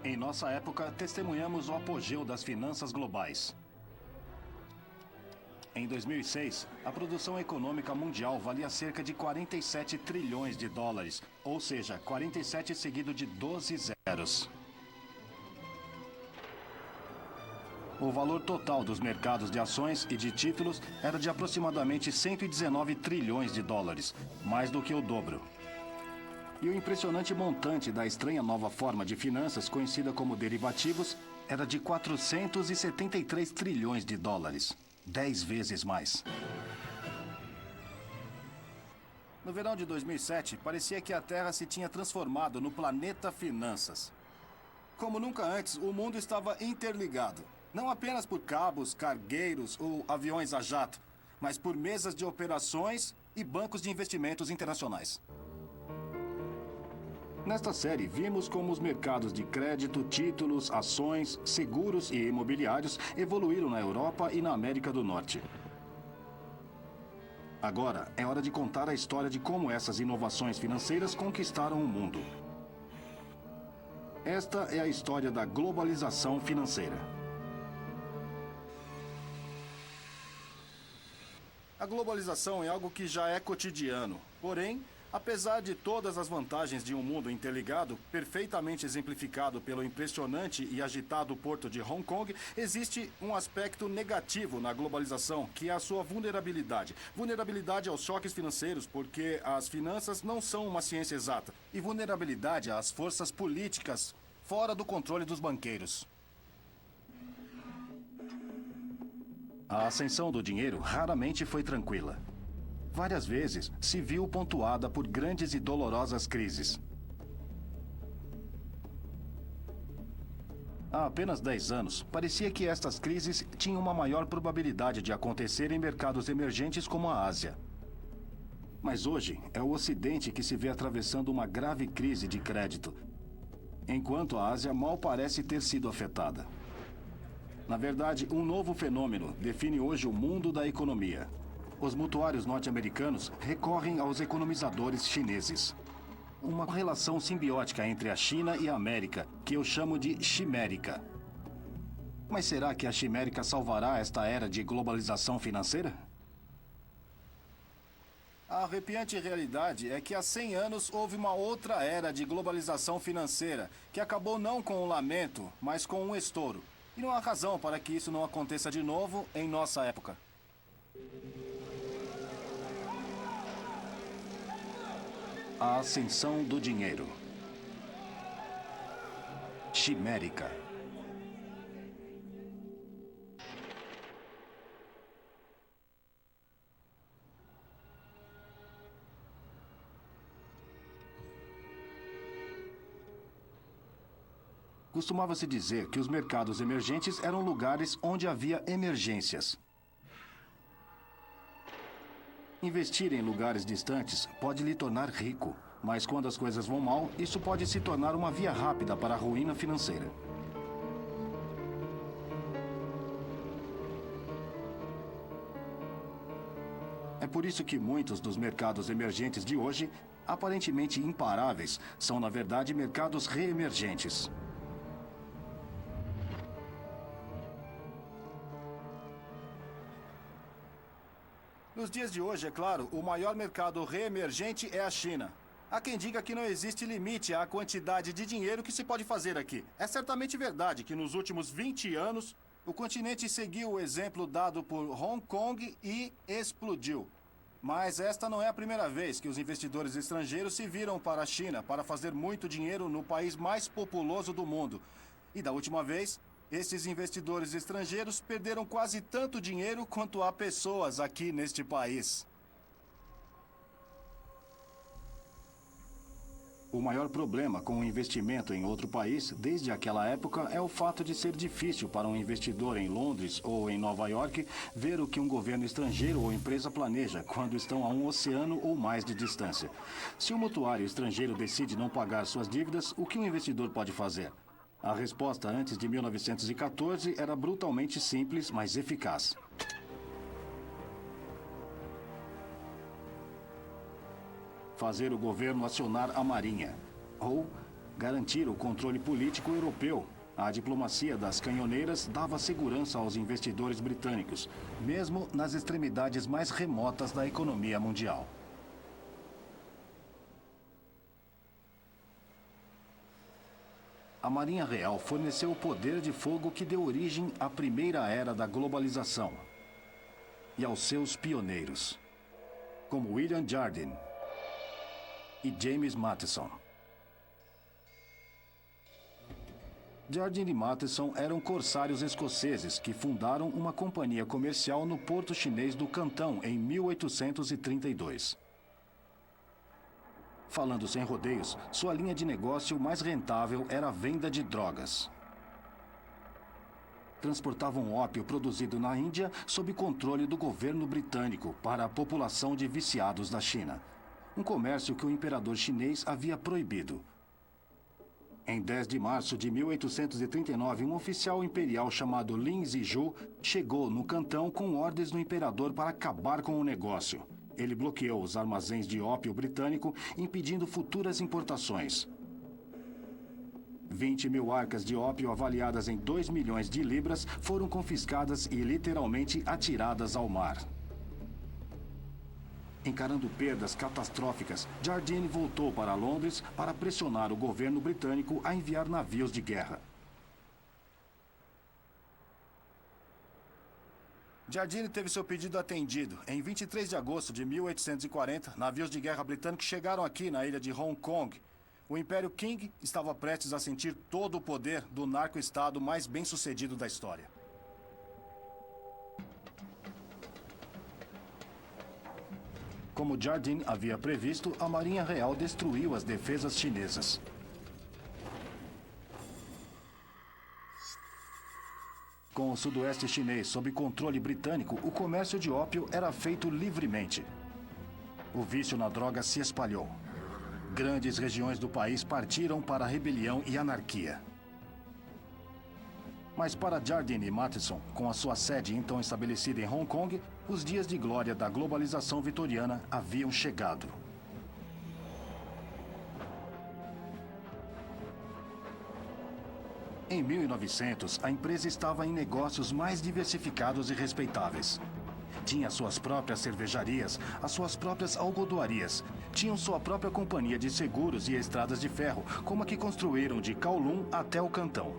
Em nossa época, testemunhamos o apogeu das finanças globais. Em 2006, a produção econômica mundial valia cerca de 47 trilhões de dólares, ou seja, 47 seguido de 12 zeros. O valor total dos mercados de ações e de títulos era de aproximadamente 119 trilhões de dólares, mais do que o dobro. E o impressionante montante da estranha nova forma de finanças, conhecida como derivativos, era de 473 trilhões de dólares, 10 vezes mais. No verão de 2007, parecia que a Terra se tinha transformado no planeta Finanças. Como nunca antes, o mundo estava interligado. Não apenas por cabos, cargueiros ou aviões a jato, mas por mesas de operações e bancos de investimentos internacionais. Nesta série, vimos como os mercados de crédito, títulos, ações, seguros e imobiliários evoluíram na Europa e na América do Norte. Agora, é hora de contar a história de como essas inovações financeiras conquistaram o mundo. Esta é a história da globalização financeira. A globalização é algo que já é cotidiano, porém, apesar de todas as vantagens de um mundo interligado, perfeitamente exemplificado pelo impressionante e agitado porto de Hong Kong, existe um aspecto negativo na globalização, que é a sua vulnerabilidade. Vulnerabilidade aos choques financeiros, porque as finanças não são uma ciência exata. E vulnerabilidade às forças políticas fora do controle dos banqueiros. A ascensão do dinheiro raramente foi tranquila. Várias vezes se viu pontuada por grandes e dolorosas crises. Há apenas 10 anos, parecia que estas crises tinham uma maior probabilidade de acontecer em mercados emergentes como a Ásia. Mas hoje é o Ocidente que se vê atravessando uma grave crise de crédito, enquanto a Ásia mal parece ter sido afetada. Na verdade, um novo fenômeno define hoje o mundo da economia. Os mutuários norte-americanos recorrem aos economizadores chineses. Uma relação simbiótica entre a China e a América, que eu chamo de chimérica. Mas será que a chimérica salvará esta era de globalização financeira? A arrepiante realidade é que há 100 anos houve uma outra era de globalização financeira, que acabou não com um lamento, mas com um estouro. E não há razão para que isso não aconteça de novo em nossa época. A ascensão do dinheiro. Chimérica. Costumava-se dizer que os mercados emergentes eram lugares onde havia emergências. Investir em lugares distantes pode lhe tornar rico, mas quando as coisas vão mal, isso pode se tornar uma via rápida para a ruína financeira. É por isso que muitos dos mercados emergentes de hoje, aparentemente imparáveis, são na verdade mercados reemergentes. Nos dias de hoje, é claro, o maior mercado reemergente é a China. Há quem diga que não existe limite à quantidade de dinheiro que se pode fazer aqui. É certamente verdade que nos últimos 20 anos, o continente seguiu o exemplo dado por Hong Kong e explodiu. Mas esta não é a primeira vez que os investidores estrangeiros se viram para a China para fazer muito dinheiro no país mais populoso do mundo. E da última vez, esses investidores estrangeiros perderam quase tanto dinheiro quanto há pessoas aqui neste país. O maior problema com o investimento em outro país, desde aquela época, é o fato de ser difícil para um investidor em Londres ou em Nova York ver o que um governo estrangeiro ou empresa planeja quando estão a um oceano ou mais de distância. Se o mutuário estrangeiro decide não pagar suas dívidas, o que um investidor pode fazer? A resposta antes de 1914 era brutalmente simples, mas eficaz. Fazer o governo acionar a Marinha. Ou garantir o controle político europeu. A diplomacia das canhoneiras dava segurança aos investidores britânicos, mesmo nas extremidades mais remotas da economia mundial. A Marinha Real forneceu o poder de fogo que deu origem à primeira era da globalização e aos seus pioneiros, como William Jardine e James Matheson. Jardine e Matheson eram corsários escoceses que fundaram uma companhia comercial no porto chinês do Cantão em 1832. Falando sem rodeios, sua linha de negócio mais rentável era a venda de drogas. Transportavam ópio produzido na Índia sob controle do governo britânico para a população de viciados da China, um comércio que o imperador chinês havia proibido. Em 10 de março de 1839, um oficial imperial chamado Lin Zizhu chegou no Cantão com ordens do imperador para acabar com o negócio. Ele bloqueou os armazéns de ópio britânico, impedindo futuras importações. 20 mil arcas de ópio avaliadas em 2 milhões de libras foram confiscadas e literalmente atiradas ao mar. Encarando perdas catastróficas, Jardine voltou para Londres para pressionar o governo britânico a enviar navios de guerra. Jardine teve seu pedido atendido. Em 23 de agosto de 1840, navios de guerra britânicos chegaram aqui na ilha de Hong Kong. O Império Qing estava prestes a sentir todo o poder do narco-estado mais bem-sucedido da história. Como Jardine havia previsto, a Marinha Real destruiu as defesas chinesas. Com o sudoeste chinês sob controle britânico, o comércio de ópio era feito livremente. O vício na droga se espalhou. Grandes regiões do país partiram para a rebelião e anarquia. Mas para Jardine e Matheson, com a sua sede então estabelecida em Hong Kong, os dias de glória da globalização vitoriana haviam chegado. Em 1900, a empresa estava em negócios mais diversificados e respeitáveis. Tinha suas próprias cervejarias, as suas próprias algodoarias. Tinham sua própria companhia de seguros e estradas de ferro, como a que construíram de Kowloon até o Cantão.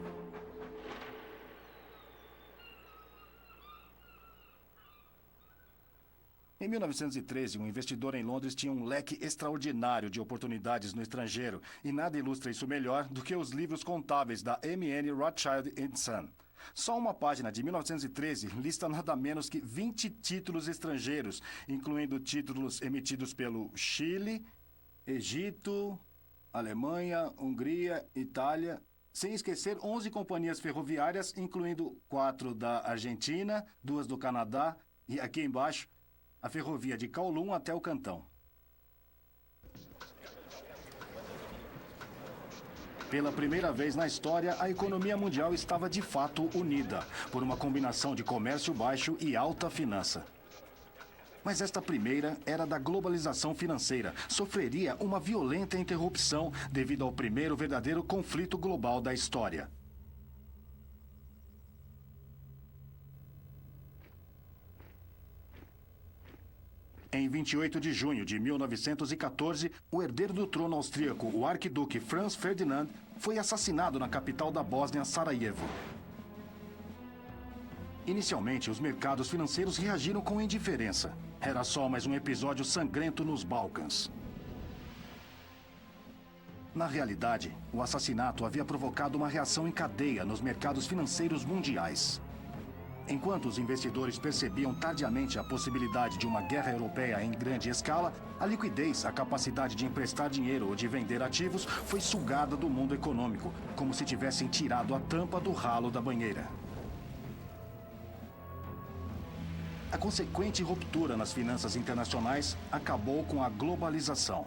Em 1913, um investidor em Londres tinha um leque extraordinário de oportunidades no estrangeiro, e nada ilustra isso melhor do que os livros contábeis da M.N. Rothschild & Son. Só uma página de 1913 lista nada menos que 20 títulos estrangeiros, incluindo títulos emitidos pelo Chile, Egito, Alemanha, Hungria, Itália, sem esquecer 11 companhias ferroviárias, incluindo 4 da Argentina, 2 do Canadá e, aqui embaixo, a ferrovia de Kowloon até o Cantão. Pela primeira vez na história, a economia mundial estava de fato unida, por uma combinação de comércio baixo e alta finança. Mas esta primeira era da globalização financeira. Sofreria uma violenta interrupção devido ao primeiro verdadeiro conflito global da história. Em 28 de junho de 1914, o herdeiro do trono austríaco, o arquiduque Franz Ferdinand, foi assassinado na capital da Bósnia, Sarajevo. Inicialmente, os mercados financeiros reagiram com indiferença. Era só mais um episódio sangrento nos Balcãs. Na realidade, o assassinato havia provocado uma reação em cadeia nos mercados financeiros mundiais. Enquanto os investidores percebiam tardiamente a possibilidade de uma guerra europeia em grande escala, a liquidez, a capacidade de emprestar dinheiro ou de vender ativos, foi sugada do mundo econômico, como se tivessem tirado a tampa do ralo da banheira. A consequente ruptura nas finanças internacionais acabou com a globalização.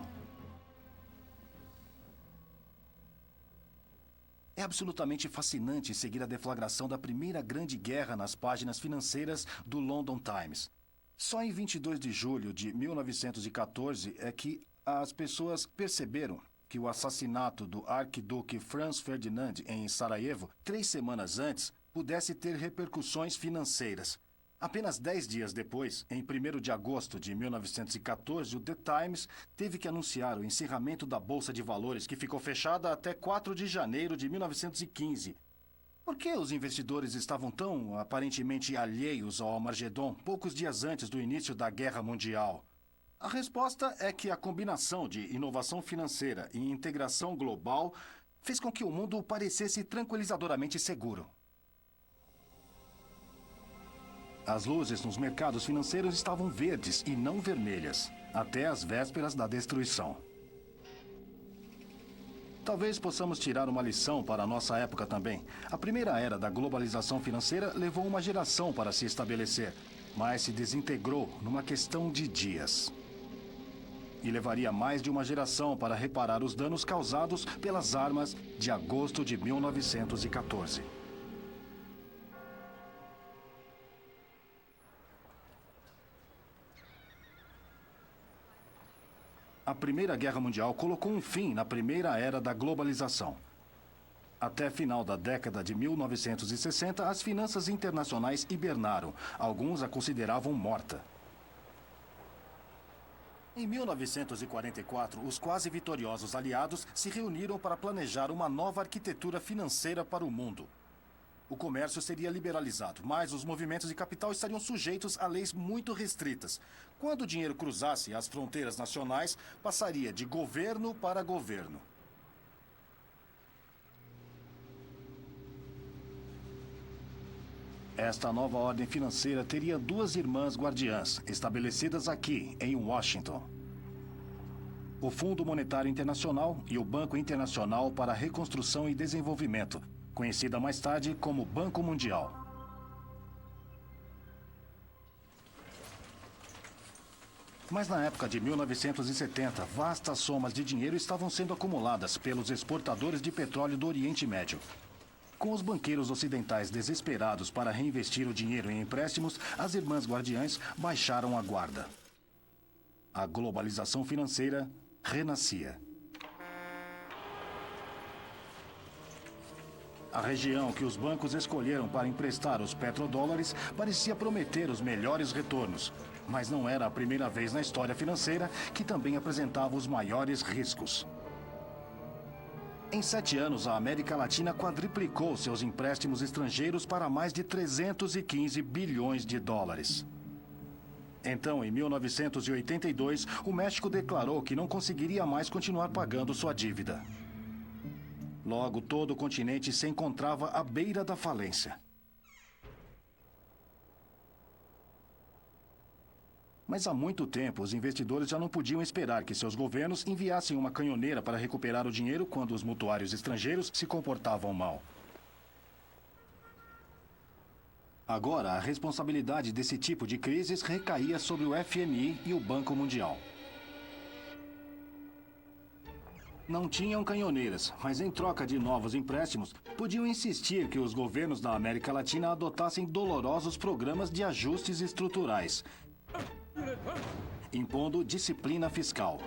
É absolutamente fascinante seguir a deflagração da primeira grande guerra nas páginas financeiras do London Times. Só em 22 de julho de 1914 é que as pessoas perceberam que o assassinato do arquiduque Franz Ferdinand em Sarajevo, 3 semanas antes, pudesse ter repercussões financeiras. Apenas 10 dias depois, em 1º de agosto de 1914, o The Times teve que anunciar o encerramento da Bolsa de Valores, que ficou fechada até 4 de janeiro de 1915. Por que os investidores estavam tão aparentemente alheios ao Armagedon poucos dias antes do início da Guerra Mundial? A resposta é que a combinação de inovação financeira e integração global fez com que o mundo parecesse tranquilizadoramente seguro. As luzes nos mercados financeiros estavam verdes e não vermelhas, até as vésperas da destruição. Talvez possamos tirar uma lição para a nossa época também. A primeira era da globalização financeira levou uma geração para se estabelecer, mas se desintegrou numa questão de dias. E levaria mais de uma geração para reparar os danos causados pelas armas de agosto de 1914. A Primeira Guerra Mundial colocou um fim na primeira era da globalização. Até final da década de 1960, as finanças internacionais hibernaram. Alguns a consideravam morta. Em 1944, os quase vitoriosos aliados se reuniram para planejar uma nova arquitetura financeira para o mundo. O comércio seria liberalizado, mas os movimentos de capital estariam sujeitos a leis muito restritas. Quando o dinheiro cruzasse as fronteiras nacionais, passaria de governo para governo. Esta nova ordem financeira teria 2 irmãs guardiãs, estabelecidas aqui, em Washington. O Fundo Monetário Internacional e o Banco Internacional para a Reconstrução e Desenvolvimento, conhecida mais tarde como Banco Mundial. Mas na época de 1970, vastas somas de dinheiro estavam sendo acumuladas pelos exportadores de petróleo do Oriente Médio. Com os banqueiros ocidentais desesperados para reinvestir o dinheiro em empréstimos, as irmãs guardiãs baixaram a guarda. A globalização financeira renascia. A região que os bancos escolheram para emprestar os petrodólares parecia prometer os melhores retornos, mas não era a primeira vez na história financeira que também apresentava os maiores riscos. Em 7 anos, a América Latina quadriplicou seus empréstimos estrangeiros para mais de 315 bilhões de dólares. Então, em 1982, o México declarou que não conseguiria mais continuar pagando sua dívida. Logo, todo o continente se encontrava à beira da falência. Mas há muito tempo, os investidores já não podiam esperar que seus governos enviassem uma canhoneira para recuperar o dinheiro quando os mutuários estrangeiros se comportavam mal. Agora, a responsabilidade desse tipo de crises recaía sobre o FMI e o Banco Mundial. Não tinham canhoneiras, mas em troca de novos empréstimos, podiam insistir que os governos da América Latina adotassem dolorosos programas de ajustes estruturais, impondo disciplina fiscal.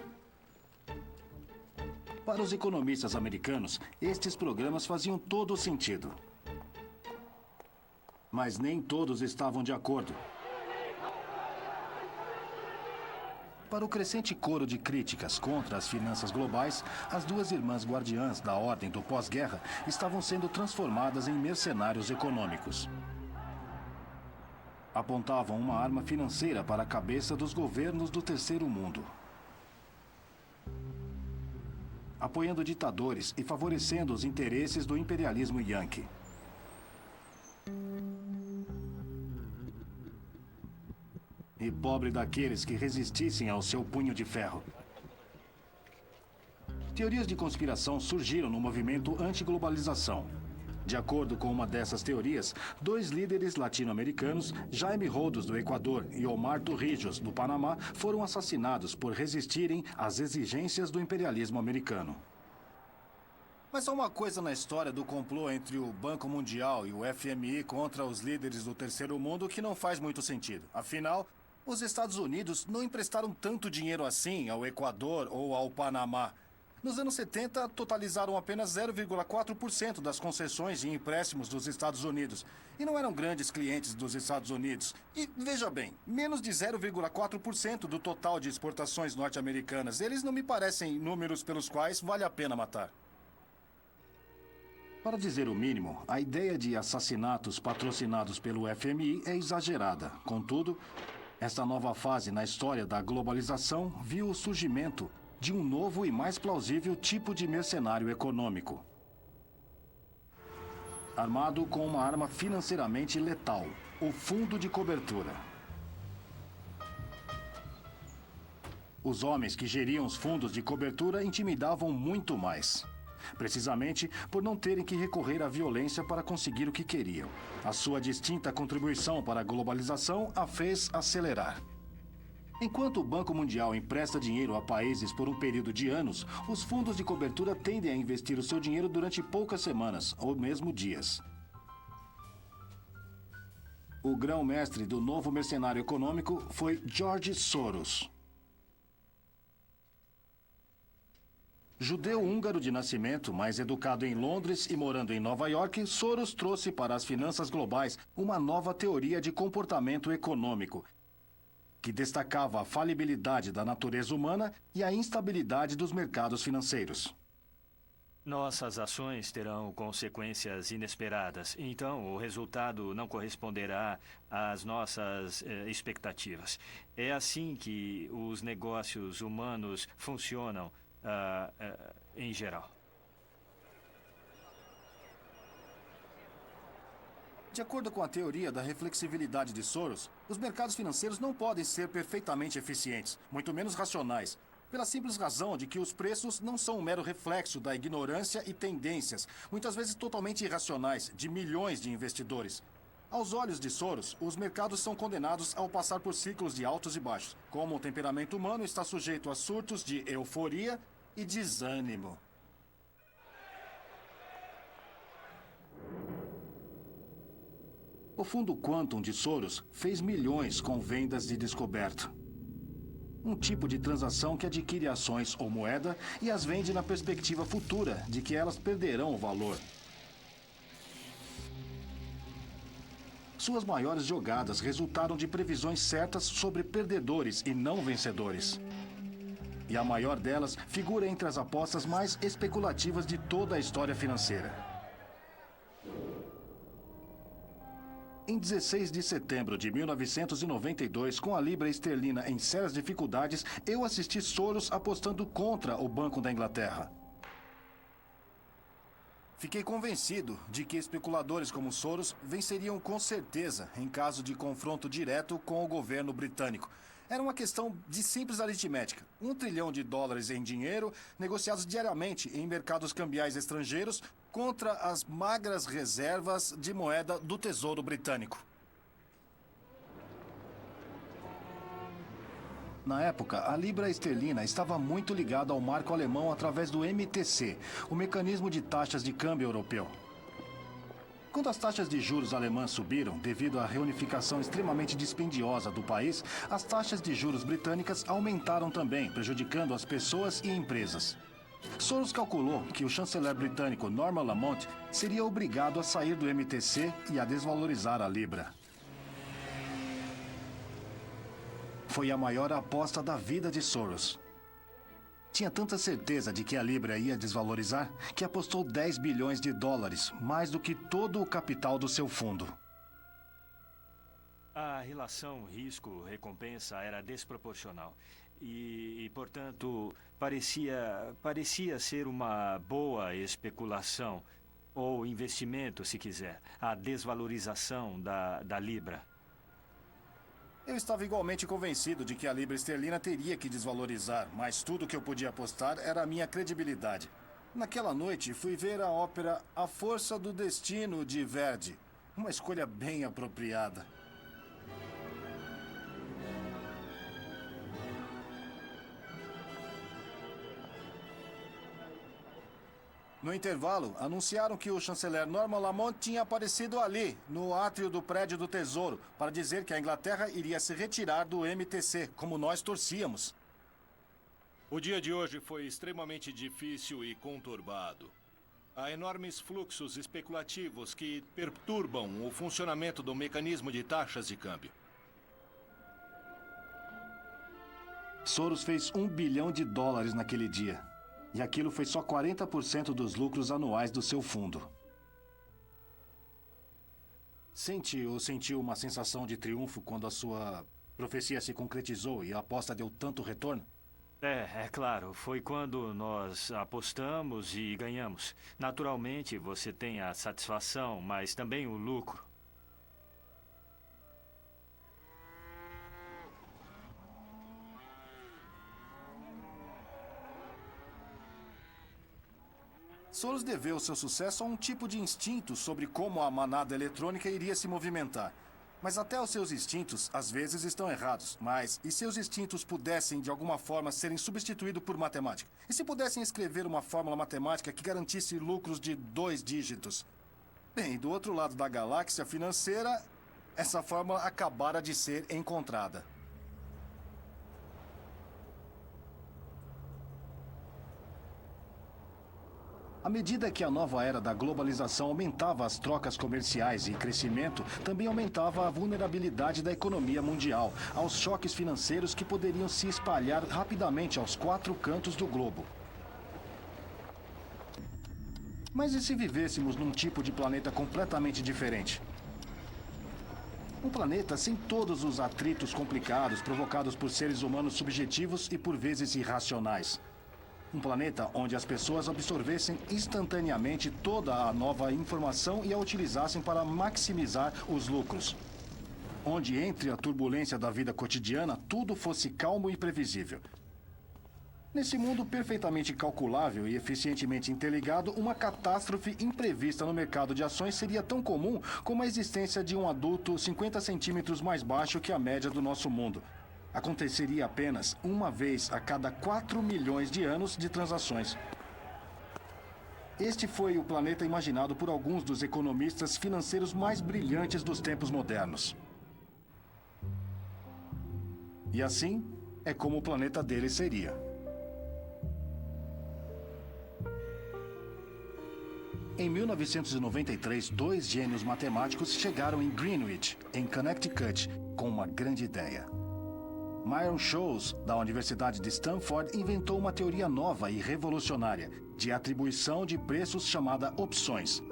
Para os economistas americanos, estes programas faziam todo o sentido. Mas nem todos estavam de acordo. Para o crescente coro de críticas contra as finanças globais, as 2 irmãs guardiãs da ordem do pós-guerra estavam sendo transformadas em mercenários econômicos. Apontavam uma arma financeira para a cabeça dos governos do terceiro mundo, apoiando ditadores e favorecendo os interesses do imperialismo yanqui. E pobre daqueles que resistissem ao seu punho de ferro. Teorias de conspiração surgiram no movimento anti-globalização. De acordo com uma dessas teorias, 2 líderes latino-americanos, Jaime Rodos, do Equador, e Omar Torrijos, do Panamá, foram assassinados por resistirem às exigências do imperialismo americano. Mas há uma coisa na história do complô entre o Banco Mundial e o FMI contra os líderes do terceiro mundo que não faz muito sentido. Afinal, os Estados Unidos não emprestaram tanto dinheiro assim ao Equador ou ao Panamá. Nos anos 70, totalizaram apenas 0,4% das concessões e empréstimos dos Estados Unidos. E não eram grandes clientes dos Estados Unidos. E, veja bem, menos de 0,4% do total de exportações norte-americanas. Eles não me parecem números pelos quais vale a pena matar. Para dizer o mínimo, a ideia de assassinatos patrocinados pelo FMI é exagerada. Contudo, esta nova fase na história da globalização viu o surgimento de um novo e mais plausível tipo de mercenário econômico. Armado com uma arma financeiramente letal, o fundo de cobertura. Os homens que geriam os fundos de cobertura intimidavam muito mais. Precisamente por não terem que recorrer à violência para conseguir o que queriam. A sua distinta contribuição para a globalização a fez acelerar. Enquanto o Banco Mundial empresta dinheiro a países por um período de anos, os fundos de cobertura tendem a investir o seu dinheiro durante poucas semanas, ou mesmo dias. O grão-mestre do novo mercenário econômico foi George Soros. Judeu-húngaro de nascimento, mas educado em Londres e morando em Nova York, Soros trouxe para as finanças globais uma nova teoria de comportamento econômico, que destacava a falibilidade da natureza humana e a instabilidade dos mercados financeiros. Nossas ações terão consequências inesperadas, então o resultado não corresponderá às nossas expectativas. É assim que os negócios humanos funcionam em geral. De acordo com a teoria da reflexibilidade de Soros, os mercados financeiros não podem ser perfeitamente eficientes, muito menos racionais, pela simples razão de que os preços não são um mero reflexo da ignorância e tendências, muitas vezes totalmente irracionais, de milhões de investidores. Aos olhos de Soros, os mercados são condenados ao passar por ciclos de altos e baixos, como o temperamento humano está sujeito a surtos de euforia e desânimo. O fundo Quantum de Soros fez milhões com vendas de descoberta. Um tipo de transação que adquire ações ou moeda e as vende na perspectiva futura de que elas perderão o valor. Suas maiores jogadas resultaram de previsões certas sobre perdedores e não vencedores. E a maior delas figura entre as apostas mais especulativas de toda a história financeira. Em 16 de setembro de 1992, com a libra esterlina em sérias dificuldades, eu assisti Soros apostando contra o Banco da Inglaterra. Fiquei convencido de que especuladores como Soros venceriam com certeza em caso de confronto direto com o governo britânico. Era uma questão de simples aritmética. $1 trilhão em dinheiro, negociados diariamente em mercados cambiais estrangeiros, contra as magras reservas de moeda do Tesouro Britânico. Na época, a libra esterlina estava muito ligada ao marco alemão através do MTC, o mecanismo de taxas de câmbio europeu. Quando as taxas de juros alemãs subiram devido à reunificação extremamente dispendiosa do país, as taxas de juros britânicas aumentaram também, prejudicando as pessoas e empresas. Soros calculou que o chanceler britânico Norman Lamont seria obrigado a sair do MTC e a desvalorizar a libra. Foi a maior aposta da vida de Soros. Tinha tanta certeza de que a libra ia desvalorizar que apostou $10 bilhões, mais do que todo o capital do seu fundo. A relação risco-recompensa era desproporcional portanto, parecia ser uma boa especulação ou investimento, se quiser, a desvalorização da libra. Eu estava igualmente convencido de que a libra esterlina teria que desvalorizar, mas tudo que eu podia apostar era a minha credibilidade. Naquela noite, fui ver a ópera A Força do Destino, de Verdi. Uma escolha bem apropriada. No intervalo, anunciaram que o chanceler Norman Lamont tinha aparecido ali, no átrio do prédio do Tesouro, para dizer que a Inglaterra iria se retirar do MTC, como nós torcíamos. O dia de hoje foi extremamente difícil e conturbado. Há enormes fluxos especulativos que perturbam o funcionamento do mecanismo de taxas de câmbio. Soros fez $1 bilhão naquele dia. E aquilo foi só 40% dos lucros anuais do seu fundo. Sentiu uma sensação de triunfo quando a sua profecia se concretizou e a aposta deu tanto retorno? É claro. Foi quando nós apostamos e ganhamos. Naturalmente, você tem a satisfação, mas também o lucro. Soros deveu seu sucesso a um tipo de instinto sobre como a manada eletrônica iria se movimentar. Mas até os seus instintos, às vezes, estão errados. Mas e se os instintos pudessem, de alguma forma, serem substituídos por matemática? E se pudessem escrever uma fórmula matemática que garantisse lucros de 2 dígitos? Bem, do outro lado da galáxia financeira, essa fórmula acabara de ser encontrada. À medida que a nova era da globalização aumentava as trocas comerciais e crescimento, também aumentava a vulnerabilidade da economia mundial aos choques financeiros que poderiam se espalhar rapidamente aos 4 cantos do globo. Mas e se vivêssemos num tipo de planeta completamente diferente? Um planeta sem todos os atritos complicados provocados por seres humanos subjetivos e por vezes irracionais. Um planeta onde as pessoas absorvessem instantaneamente toda a nova informação e a utilizassem para maximizar os lucros. Onde, entre a turbulência da vida cotidiana, tudo fosse calmo e previsível. Nesse mundo perfeitamente calculável e eficientemente interligado, uma catástrofe imprevista no mercado de ações seria tão comum como a existência de um adulto 50 centímetros mais baixo que a média do nosso mundo. Aconteceria apenas uma vez a cada 4 milhões de anos de transações. Este foi o planeta imaginado por alguns dos economistas financeiros mais brilhantes dos tempos modernos. E assim é como o planeta dele seria. Em 1993, 2 gênios matemáticos chegaram em Greenwich, em Connecticut, com uma grande ideia. Myron Scholes, da Universidade de Stanford, inventou uma teoria nova e revolucionária de atribuição de preços chamada opções.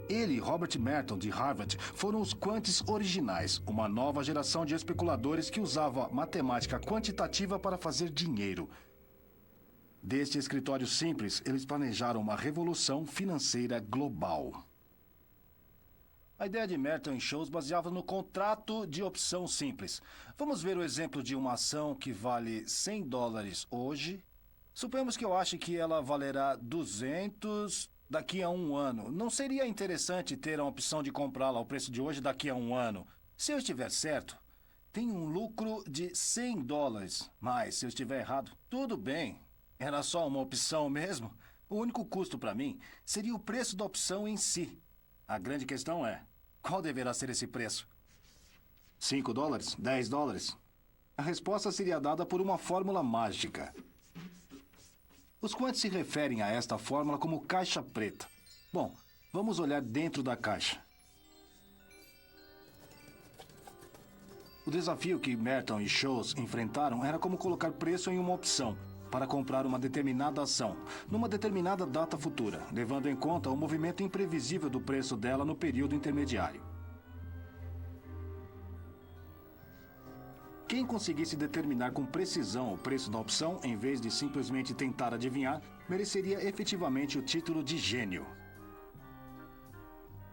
Ele e Robert Merton, de Harvard, foram os quants originais, uma nova geração de especuladores que usava matemática quantitativa para fazer dinheiro. Deste escritório simples, eles planejaram uma revolução financeira global. A ideia de Merton e Scholes baseava no contrato de opção simples. Vamos ver o exemplo de uma ação que vale $100 hoje. Suponhamos que eu ache que ela valerá 200 daqui a 1 ano. Não seria interessante ter a opção de comprá-la ao preço de hoje daqui a 1 ano? Se eu estiver certo, tenho um lucro de $100. Mas se eu estiver errado, tudo bem. Era só uma opção mesmo. O único custo para mim seria o preço da opção em si. A grande questão é, qual deverá ser esse preço? $5? $10? A resposta seria dada por uma fórmula mágica. Os quants se referem a esta fórmula como caixa preta. Bom, vamos olhar dentro da caixa. O desafio que Merton e Scholes enfrentaram era como colocar preço em uma opção para comprar uma determinada ação, numa determinada data futura, levando em conta o movimento imprevisível do preço dela no período intermediário. Quem conseguisse determinar com precisão o preço da opção, em vez de simplesmente tentar adivinhar, mereceria efetivamente o título de gênio.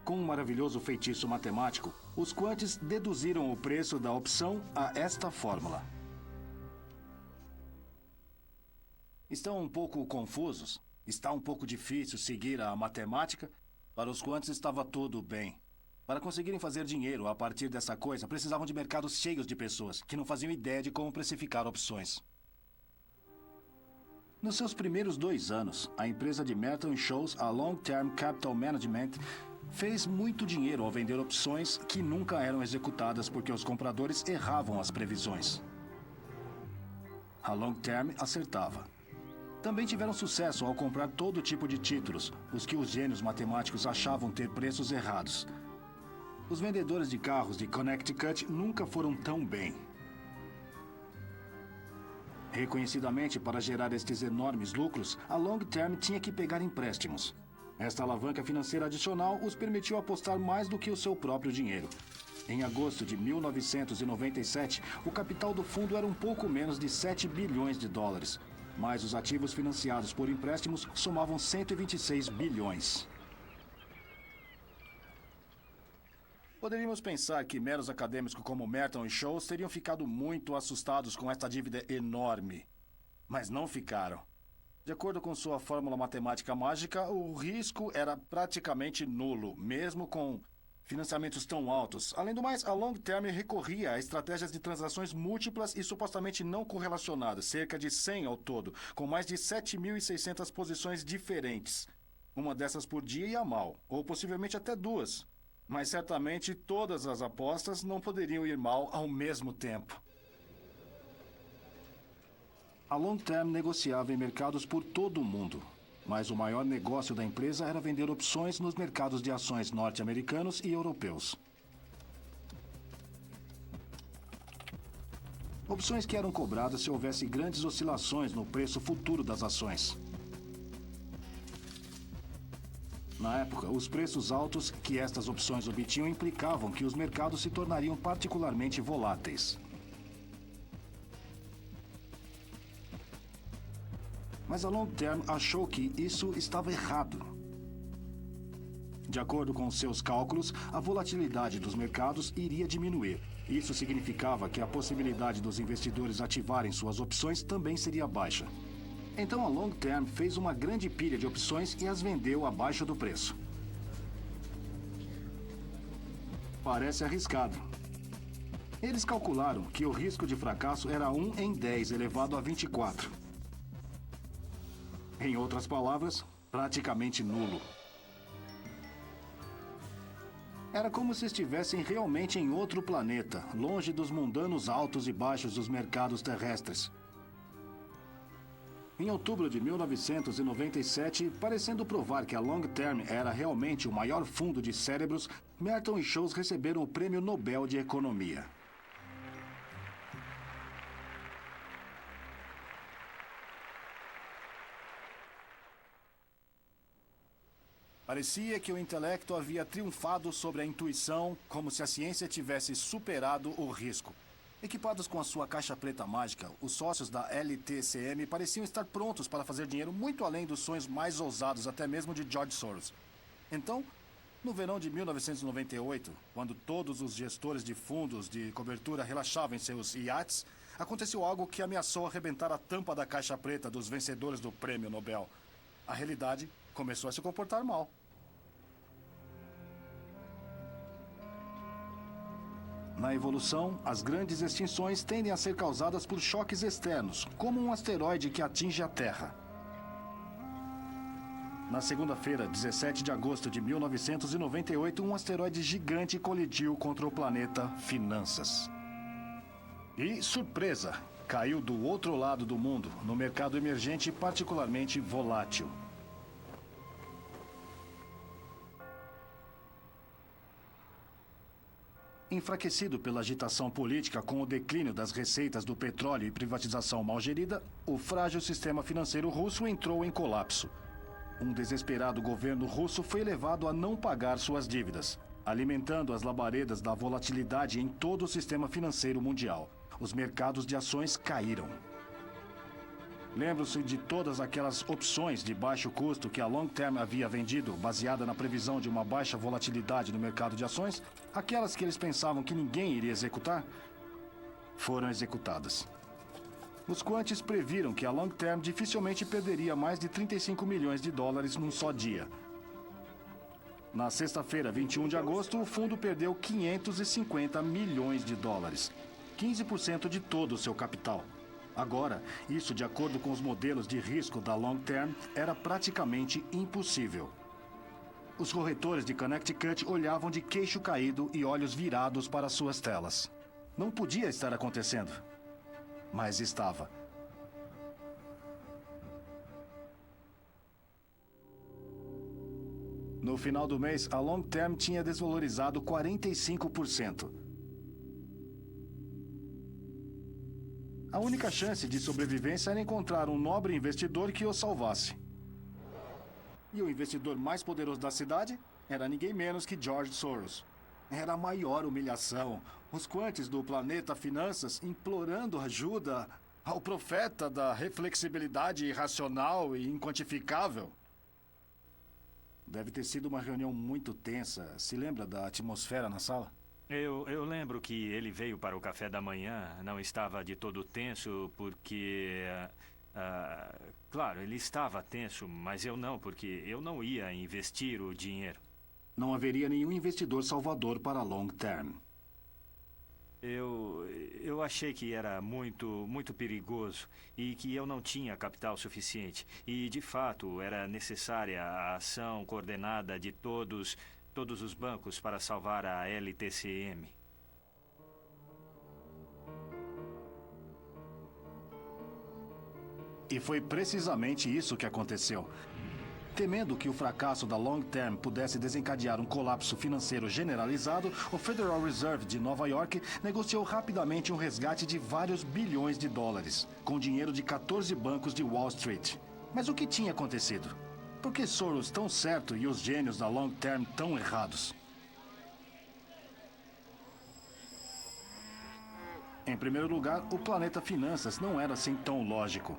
Com um maravilhoso feitiço matemático, os quants deduziram o preço da opção a esta fórmula. Estão um pouco confusos? Está um pouco difícil seguir a matemática? Para os quants estava tudo bem. Para conseguirem fazer dinheiro a partir dessa coisa, precisavam de mercados cheios de pessoas que não faziam ideia de como precificar opções. Nos seus primeiros 2 anos, a empresa de Merton e Scholes, a Long Term Capital Management, fez muito dinheiro ao vender opções que nunca eram executadas porque os compradores erravam as previsões. A Long Term acertava. Também tiveram sucesso ao comprar todo tipo de títulos, os que os gênios matemáticos achavam ter preços errados. Os vendedores de carros de Connecticut nunca foram tão bem. Reconhecidamente, para gerar estes enormes lucros, a Long Term tinha que pegar empréstimos. Esta alavanca financeira adicional os permitiu apostar mais do que o seu próprio dinheiro. Em agosto de 1997, o capital do fundo era um pouco menos de 7 bilhões de dólares, mas os ativos financiados por empréstimos somavam 126 bilhões. Poderíamos pensar que meros acadêmicos como Merton e Scholes teriam ficado muito assustados com esta dívida enorme. Mas não ficaram. De acordo com sua fórmula matemática mágica, o risco era praticamente nulo, mesmo com financiamentos tão altos. Além do mais, a Long Term recorria a estratégias de transações múltiplas e supostamente não correlacionadas, cerca de 100 ao todo, com mais de 7.600 posições diferentes. Uma dessas por dia ia mal, ou possivelmente até duas. Mas certamente todas as apostas não poderiam ir mal ao mesmo tempo. A Long Term negociava em mercados por todo o mundo. Mas o maior negócio da empresa era vender opções nos mercados de ações norte-americanos e europeus. Opções que eram cobradas se houvesse grandes oscilações no preço futuro das ações. Na época, os preços altos que estas opções obtinham implicavam que os mercados se tornariam particularmente voláteis. Mas a Long Term achou que isso estava errado. De acordo com seus cálculos, a volatilidade dos mercados iria diminuir. Isso significava que a possibilidade dos investidores ativarem suas opções também seria baixa. Então a Long Term fez uma grande pilha de opções e as vendeu abaixo do preço. Parece arriscado. Eles calcularam que o risco de fracasso era 1 em 10 elevado a 24. Em outras palavras, praticamente nulo. Era como se estivessem realmente em outro planeta, longe dos mundanos altos e baixos dos mercados terrestres. Em outubro de 1997, parecendo provar que a Long Term era realmente o maior fundo de cérebros, Merton e Scholes receberam o Prêmio Nobel de Economia. Parecia que o intelecto havia triunfado sobre a intuição, como se a ciência tivesse superado o risco. Equipados com a sua caixa preta mágica, os sócios da LTCM pareciam estar prontos para fazer dinheiro muito além dos sonhos mais ousados, até mesmo de George Soros. Então, no verão de 1998, quando todos os gestores de fundos de cobertura relaxavam em seus iates, aconteceu algo que ameaçou arrebentar a tampa da caixa preta dos vencedores do Prêmio Nobel. A realidade começou a se comportar mal. Na evolução, as grandes extinções tendem a ser causadas por choques externos, como um asteroide que atinge a Terra. Na segunda-feira, 17 de agosto de 1998, um asteroide gigante colidiu contra o planeta Finanças. E, surpresa, caiu do outro lado do mundo, no mercado emergente particularmente volátil. Enfraquecido pela agitação política com o declínio das receitas do petróleo e privatização mal gerida, o frágil sistema financeiro russo entrou em colapso. Um desesperado governo russo foi levado a não pagar suas dívidas, alimentando as labaredas da volatilidade em todo o sistema financeiro mundial. Os mercados de ações caíram. Lembram-se de todas aquelas opções de baixo custo que a Long Term havia vendido, baseada na previsão de uma baixa volatilidade no mercado de ações? Aquelas que eles pensavam que ninguém iria executar? Foram executadas. Os quantes previram que a Long Term dificilmente perderia mais de 35 milhões de dólares num só dia. Na sexta-feira, 21 de agosto, o fundo perdeu 550 milhões de dólares, 15% de todo o seu capital. Agora, isso, de acordo com os modelos de risco da Long Term, era praticamente impossível. Os corretores de Connecticut olhavam de queixo caído e olhos virados para suas telas. Não podia estar acontecendo, mas estava. No final do mês, a Long Term tinha desvalorizado 45%. A única chance de sobrevivência era encontrar um nobre investidor que o salvasse. E o investidor mais poderoso da cidade era ninguém menos que George Soros. Era a maior humilhação. Os quantes do planeta Finanças implorando ajuda ao profeta da reflexibilidade irracional e inquantificável. Deve ter sido uma reunião muito tensa. Se lembra da atmosfera na sala? Eu lembro que ele veio para o café da manhã, não estava de todo tenso porque... claro, ele estava tenso, mas eu não, porque eu não ia investir o dinheiro. Não haveria nenhum investidor salvador para a Long Term. Eu achei que era muito perigoso e que eu não tinha capital suficiente. E, de fato, era necessária a ação coordenada de todos os bancos para salvar a LTCM. E foi precisamente isso que aconteceu. Temendo que o fracasso da Long Term pudesse desencadear um colapso financeiro generalizado, o Federal Reserve de Nova York negociou rapidamente um resgate de vários bilhões de dólares, com dinheiro de 14 bancos de Wall Street. Mas o que tinha acontecido? Por que Soros tão certo e os gênios da Long Term tão errados? Em primeiro lugar, o planeta Finanças não era assim tão lógico.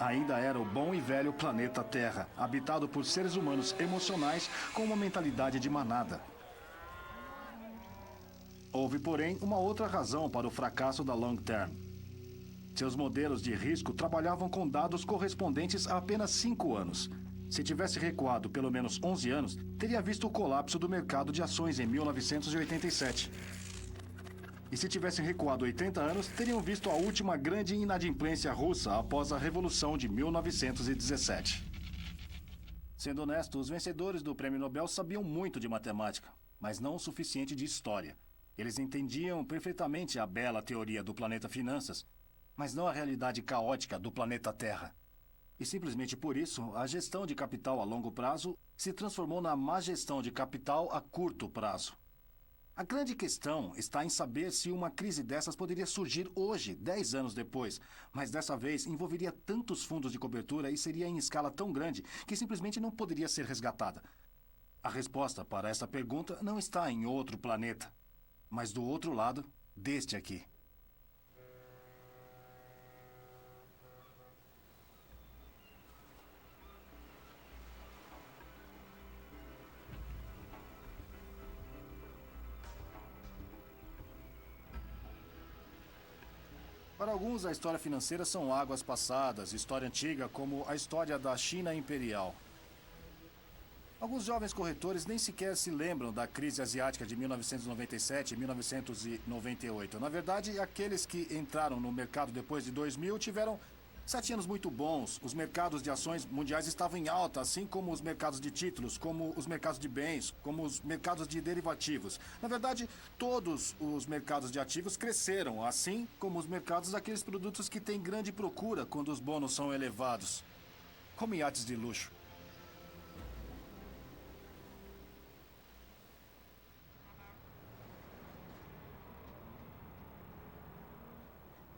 Ainda era o bom e velho planeta Terra, habitado por seres humanos emocionais com uma mentalidade de manada. Houve, porém, uma outra razão para o fracasso da Long Term. Seus modelos de risco trabalhavam com dados correspondentes a apenas 5 anos. Se tivesse recuado pelo menos 11 anos, teria visto o colapso do mercado de ações em 1987. E se tivessem recuado 80 anos, teriam visto a última grande inadimplência russa após a Revolução de 1917. Sendo honesto, os vencedores do Prêmio Nobel sabiam muito de matemática, mas não o suficiente de história. Eles entendiam perfeitamente a bela teoria do planeta Finanças, mas não a realidade caótica do planeta Terra. E simplesmente por isso, a gestão de capital a longo prazo se transformou na má gestão de capital a curto prazo. A grande questão está em saber se uma crise dessas poderia surgir hoje, 10 anos depois, mas dessa vez envolveria tantos fundos de cobertura e seria em escala tão grande que simplesmente não poderia ser resgatada. A resposta para essa pergunta não está em outro planeta, mas do outro lado deste aqui. Para alguns, a história financeira são águas passadas, história antiga como a história da China Imperial. Alguns jovens corretores nem sequer se lembram da crise asiática de 1997 e 1998. Na verdade, aqueles que entraram no mercado depois de 2000 tiveram 7 anos muito bons. Os mercados de ações mundiais estavam em alta, assim como os mercados de títulos, como os mercados de bens, como os mercados de derivativos. Na verdade, todos os mercados de ativos cresceram, assim como os mercados daqueles produtos que têm grande procura quando os bônus são elevados, como iates de luxo.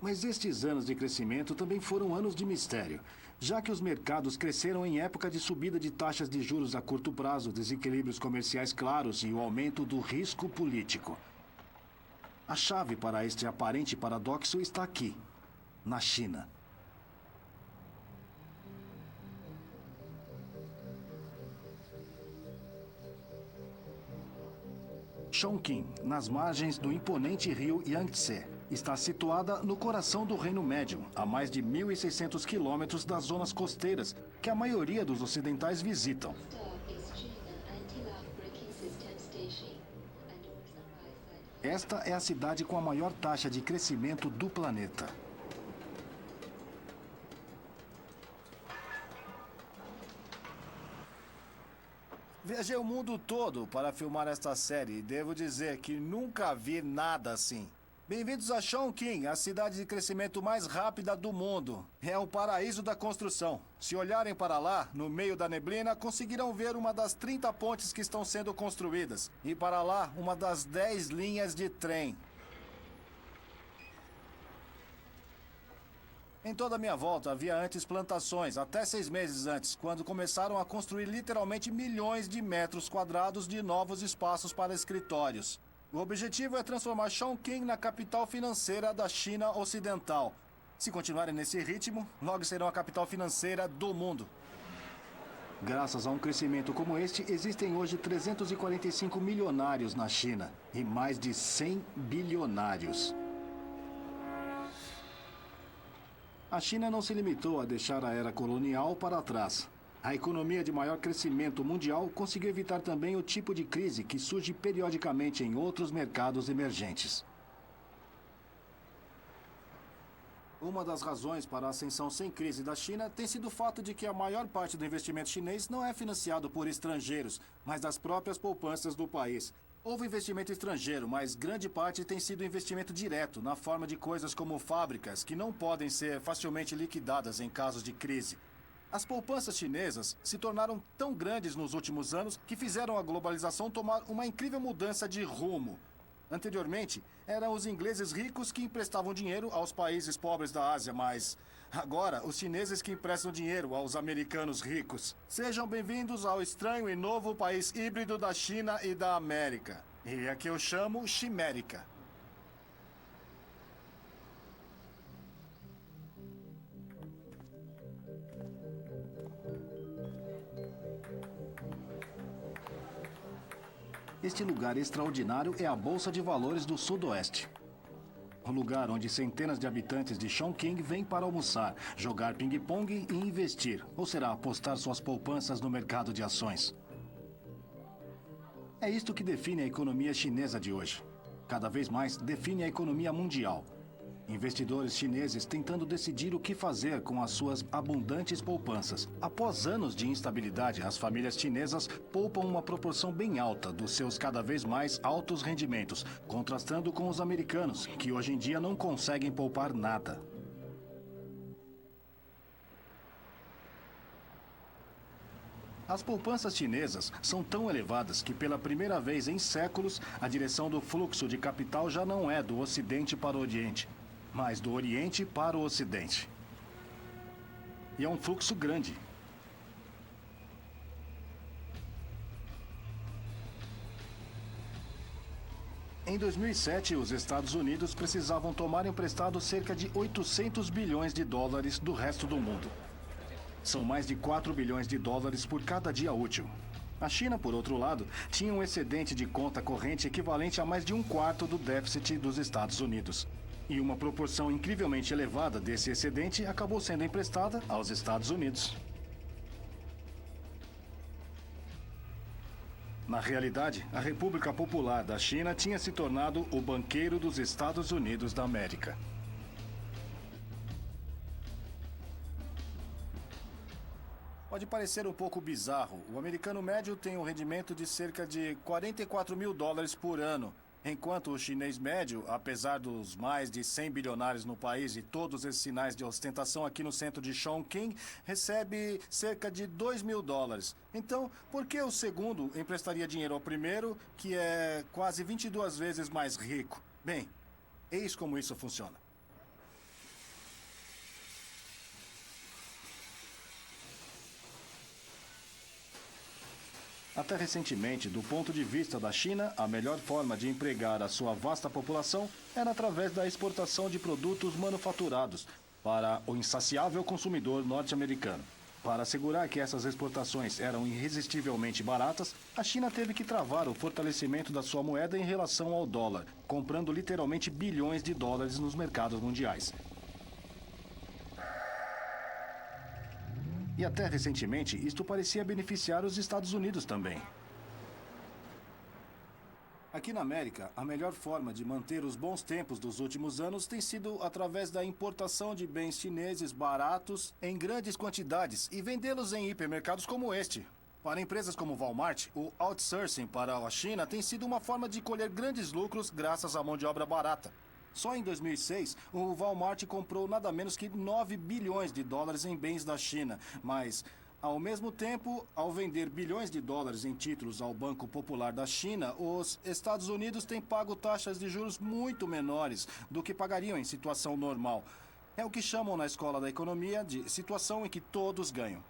Mas estes anos de crescimento também foram anos de mistério, já que os mercados cresceram em época de subida de taxas de juros a curto prazo, desequilíbrios comerciais claros e o aumento do risco político. A chave para este aparente paradoxo está aqui, na China. Chongqing, nas margens do imponente rio Yangtze, está situada no coração do Reino Médio, a mais de 1.600 quilômetros das zonas costeiras que a maioria dos ocidentais visitam. Esta é a cidade com a maior taxa de crescimento do planeta. Viajei o mundo todo para filmar esta série e devo dizer que nunca vi nada assim. Bem-vindos a Chongqing, a cidade de crescimento mais rápida do mundo. É o paraíso da construção. Se olharem para lá, no meio da neblina, conseguirão ver uma das 30 pontes que estão sendo construídas. E para lá, uma das 10 linhas de trem. Em toda a minha volta havia antes plantações, até 6 meses antes, quando começaram a construir literalmente milhões de metros quadrados de novos espaços para escritórios. O objetivo é transformar Chongqing na capital financeira da China Ocidental. Se continuarem nesse ritmo, logo serão a capital financeira do mundo. Graças a um crescimento como este, existem hoje 345 milionários na China e mais de 100 bilionários. A China não se limitou a deixar a era colonial para trás. A economia de maior crescimento mundial conseguiu evitar também o tipo de crise que surge periodicamente em outros mercados emergentes. Uma das razões para a ascensão sem crise da China tem sido o fato de que a maior parte do investimento chinês não é financiado por estrangeiros, mas das próprias poupanças do país. Houve investimento estrangeiro, mas grande parte tem sido investimento direto, na forma de coisas como fábricas, que não podem ser facilmente liquidadas em casos de crise. As poupanças chinesas se tornaram tão grandes nos últimos anos que fizeram a globalização tomar uma incrível mudança de rumo. Anteriormente, eram os ingleses ricos que emprestavam dinheiro aos países pobres da Ásia, mas agora os chineses que emprestam dinheiro aos americanos ricos. Sejam bem-vindos ao estranho e novo país híbrido da China e da América. E é que eu chamo Chimérica. Este lugar extraordinário é a Bolsa de Valores do Sudoeste. O lugar onde centenas de habitantes de Chongqing vêm para almoçar, jogar ping-pong e investir, ou será apostar suas poupanças no mercado de ações. É isto que define a economia chinesa de hoje. Cada vez mais define a economia mundial. Investidores chineses tentando decidir o que fazer com as suas abundantes poupanças. Após anos de instabilidade, as famílias chinesas poupam uma proporção bem alta dos seus cada vez mais altos rendimentos, contrastando com os americanos, que hoje em dia não conseguem poupar nada. As poupanças chinesas são tão elevadas que, pela primeira vez em séculos, a direção do fluxo de capital já não é do Ocidente para o Oriente, mas do Oriente para o Ocidente. E é um fluxo grande. Em 2007, os Estados Unidos precisavam tomar emprestado cerca de 800 bilhões de dólares do resto do mundo. São mais de 4 bilhões de dólares por cada dia útil. A China, por outro lado, tinha um excedente de conta corrente equivalente a mais de 1/4 do déficit dos Estados Unidos. E uma proporção incrivelmente elevada desse excedente acabou sendo emprestada aos Estados Unidos. Na realidade, a República Popular da China tinha se tornado o banqueiro dos Estados Unidos da América. Pode parecer um pouco bizarro. O americano médio tem um rendimento de cerca de 44 mil dólares por ano, enquanto o chinês médio, apesar dos mais de 100 bilionários no país e todos esses sinais de ostentação aqui no centro de Chongqing, recebe cerca de 2 mil dólares. Então, por que o segundo emprestaria dinheiro ao primeiro, que é quase 22 vezes mais rico? Bem, eis como isso funciona. Até recentemente, do ponto de vista da China, a melhor forma de empregar a sua vasta população era através da exportação de produtos manufaturados para o insaciável consumidor norte-americano. Para assegurar que essas exportações eram irresistivelmente baratas, a China teve que travar o fortalecimento da sua moeda em relação ao dólar, comprando literalmente bilhões de dólares nos mercados mundiais. E até recentemente, isto parecia beneficiar os Estados Unidos também. Aqui na América, a melhor forma de manter os bons tempos dos últimos anos tem sido através da importação de bens chineses baratos em grandes quantidades e vendê-los em hipermercados como este. Para empresas como Walmart, o outsourcing para a China tem sido uma forma de colher grandes lucros graças à mão de obra barata. Só em 2006, o Walmart comprou nada menos que 9 bilhões de dólares em bens da China. Mas, ao mesmo tempo, ao vender bilhões de dólares em títulos ao Banco Popular da China, os Estados Unidos têm pago taxas de juros muito menores do que pagariam em situação normal. É o que chamam na escola da economia de situação em que todos ganham.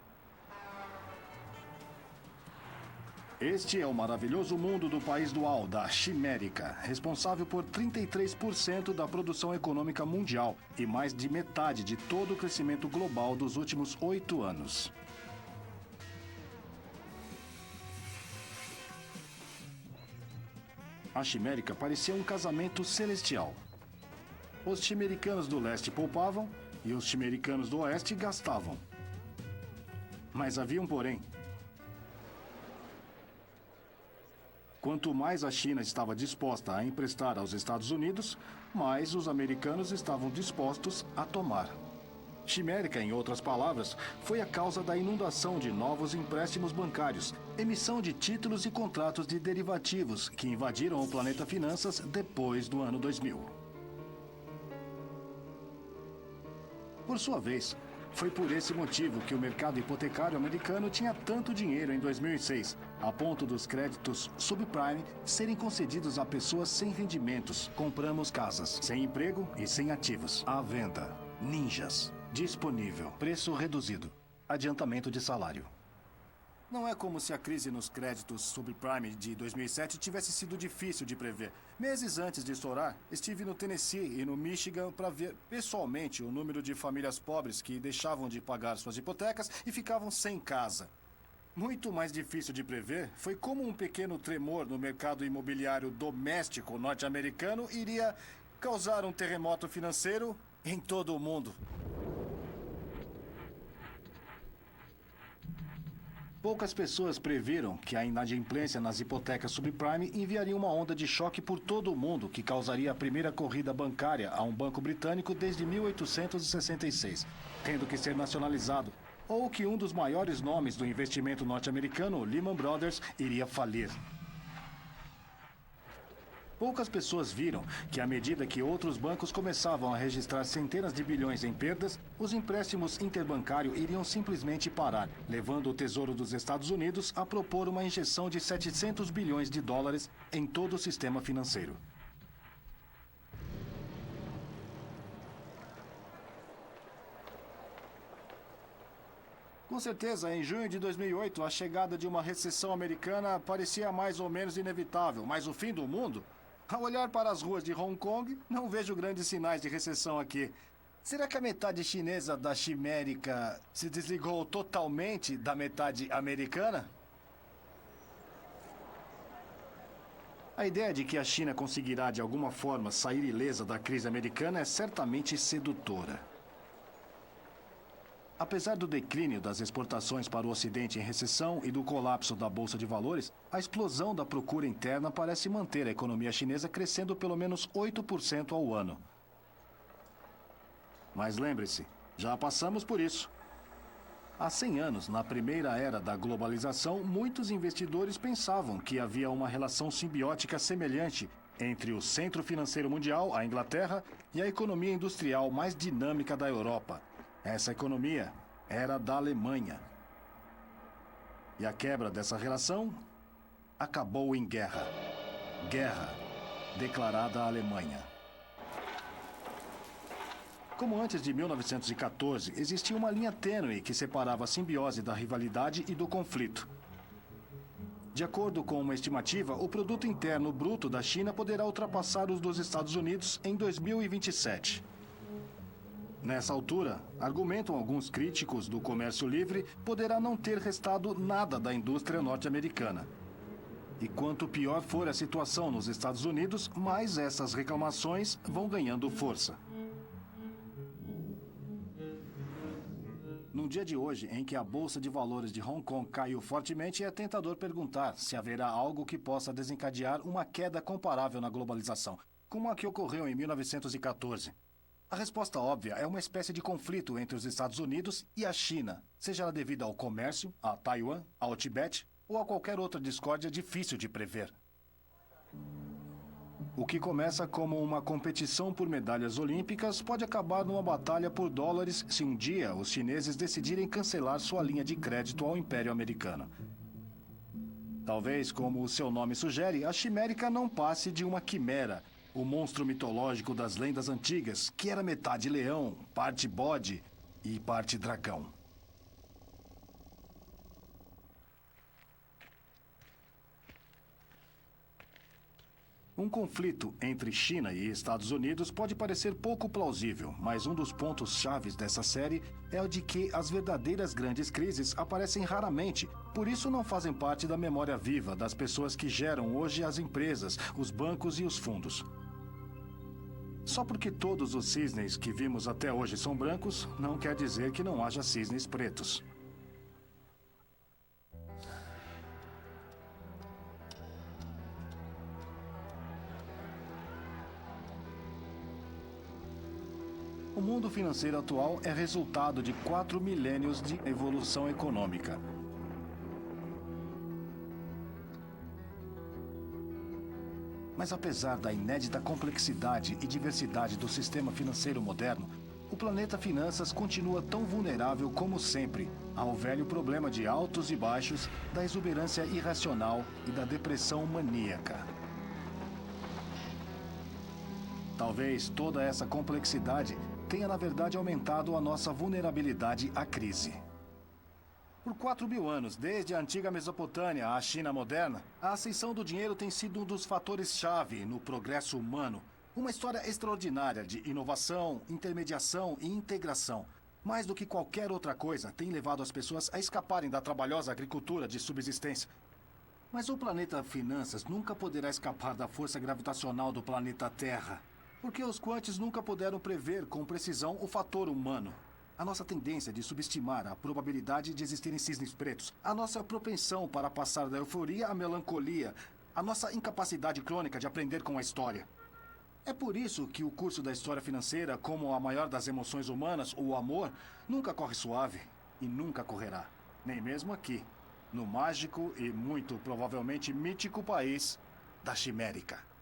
Este é o maravilhoso mundo do país dual, da Chimérica, responsável por 33% da produção econômica mundial e mais de metade de todo o crescimento global dos últimos 8 anos. A Chimérica parecia um casamento celestial. Os chimericanos do leste poupavam e os chimericanos do oeste gastavam. Mas havia um porém. Quanto mais a China estava disposta a emprestar aos Estados Unidos, mais os americanos estavam dispostos a tomar. Chimérica, em outras palavras, foi a causa da inundação de novos empréstimos bancários, emissão de títulos e contratos de derivativos que invadiram o planeta finanças depois do ano 2000. Por sua vez, foi por esse motivo que o mercado hipotecário americano tinha tanto dinheiro em 2006, a ponto dos créditos subprime serem concedidos a pessoas sem rendimentos. Compramos casas, sem emprego e sem ativos. À venda. Ninjas. Disponível. Preço reduzido. Adiantamento de salário. Não é como se a crise nos créditos subprime de 2007 tivesse sido difícil de prever. Meses antes de estourar, estive no Tennessee e no Michigan para ver pessoalmente o número de famílias pobres que deixavam de pagar suas hipotecas e ficavam sem casa. Muito mais difícil de prever foi como um pequeno tremor no mercado imobiliário doméstico norte-americano iria causar um terremoto financeiro em todo o mundo. Poucas pessoas previram que a inadimplência nas hipotecas subprime enviaria uma onda de choque por todo o mundo que causaria a primeira corrida bancária a um banco britânico desde 1866, tendo que ser nacionalizado, ou que um dos maiores nomes do investimento norte-americano, Lehman Brothers, iria falir. Poucas pessoas viram que, à medida que outros bancos começavam a registrar centenas de bilhões em perdas, os empréstimos interbancários iriam simplesmente parar, levando o Tesouro dos Estados Unidos a propor uma injeção de 700 bilhões de dólares em todo o sistema financeiro. Com certeza, em junho de 2008, a chegada de uma recessão americana parecia mais ou menos inevitável, mas o fim do mundo? Ao olhar para as ruas de Hong Kong, não vejo grandes sinais de recessão aqui. Será que a metade chinesa da Chimérica se desligou totalmente da metade americana? A ideia de que a China conseguirá de alguma forma sair ilesa da crise americana é certamente sedutora. Apesar do declínio das exportações para o Ocidente em recessão e do colapso da Bolsa de Valores, a explosão da procura interna parece manter a economia chinesa crescendo pelo menos 8% ao ano. Mas lembre-se, já passamos por isso. Há 100 anos, na primeira era da globalização, muitos investidores pensavam que havia uma relação simbiótica semelhante entre o centro financeiro mundial, a Inglaterra, e a economia industrial mais dinâmica da Europa. Essa economia era da Alemanha. E a quebra dessa relação acabou em guerra. Guerra declarada à Alemanha. Como antes de 1914, existia uma linha tênue que separava a simbiose da rivalidade e do conflito. De acordo com uma estimativa, o produto interno bruto da China poderá ultrapassar os dos Estados Unidos em 2027. Nessa altura, argumentam alguns críticos do comércio livre, poderá não ter restado nada da indústria norte-americana. E quanto pior for a situação nos Estados Unidos, mais essas reclamações vão ganhando força. No dia de hoje, em que a Bolsa de Valores de Hong Kong caiu fortemente, é tentador perguntar se haverá algo que possa desencadear uma queda comparável na globalização, como a que ocorreu em 1914. A resposta óbvia é uma espécie de conflito entre os Estados Unidos e a China, seja ela devida ao comércio, a Taiwan, ao Tibete ou a qualquer outra discórdia difícil de prever. O que começa como uma competição por medalhas olímpicas pode acabar numa batalha por dólares se um dia os chineses decidirem cancelar sua linha de crédito ao Império Americano. Talvez, como o seu nome sugere, a Chimérica não passe de uma quimera, o monstro mitológico das lendas antigas, que era metade leão, parte bode e parte dragão. Um conflito entre China e Estados Unidos pode parecer pouco plausível, mas um dos pontos chaves dessa série é o de que as verdadeiras grandes crises aparecem raramente, por isso não fazem parte da memória viva das pessoas que geram hoje as empresas, os bancos e os fundos. Só porque todos os cisnes que vimos até hoje são brancos, não quer dizer que não haja cisnes pretos. O mundo financeiro atual é resultado de 4 milênios de evolução econômica. Mas apesar da inédita complexidade e diversidade do sistema financeiro moderno, o planeta Finanças continua tão vulnerável como sempre ao velho problema de altos e baixos, da exuberância irracional e da depressão maníaca. Talvez toda essa complexidade tenha, na verdade, aumentado a nossa vulnerabilidade à crise. Por 4.000 anos, desde a antiga Mesopotâmia à China moderna, a ascensão do dinheiro tem sido um dos fatores-chave no progresso humano. Uma história extraordinária de inovação, intermediação e integração. Mais do que qualquer outra coisa, tem levado as pessoas a escaparem da trabalhosa agricultura de subsistência. Mas o planeta Finanças nunca poderá escapar da força gravitacional do planeta Terra. Porque os quantes nunca puderam prever com precisão o fator humano. A nossa tendência de subestimar a probabilidade de existirem cisnes pretos, a nossa propensão para passar da euforia à melancolia, a nossa incapacidade crônica de aprender com a história. É por isso que o curso da história financeira, como a maior das emoções humanas, o amor, nunca corre suave e nunca correrá. Nem mesmo aqui, no mágico e muito provavelmente mítico país da Chimérica.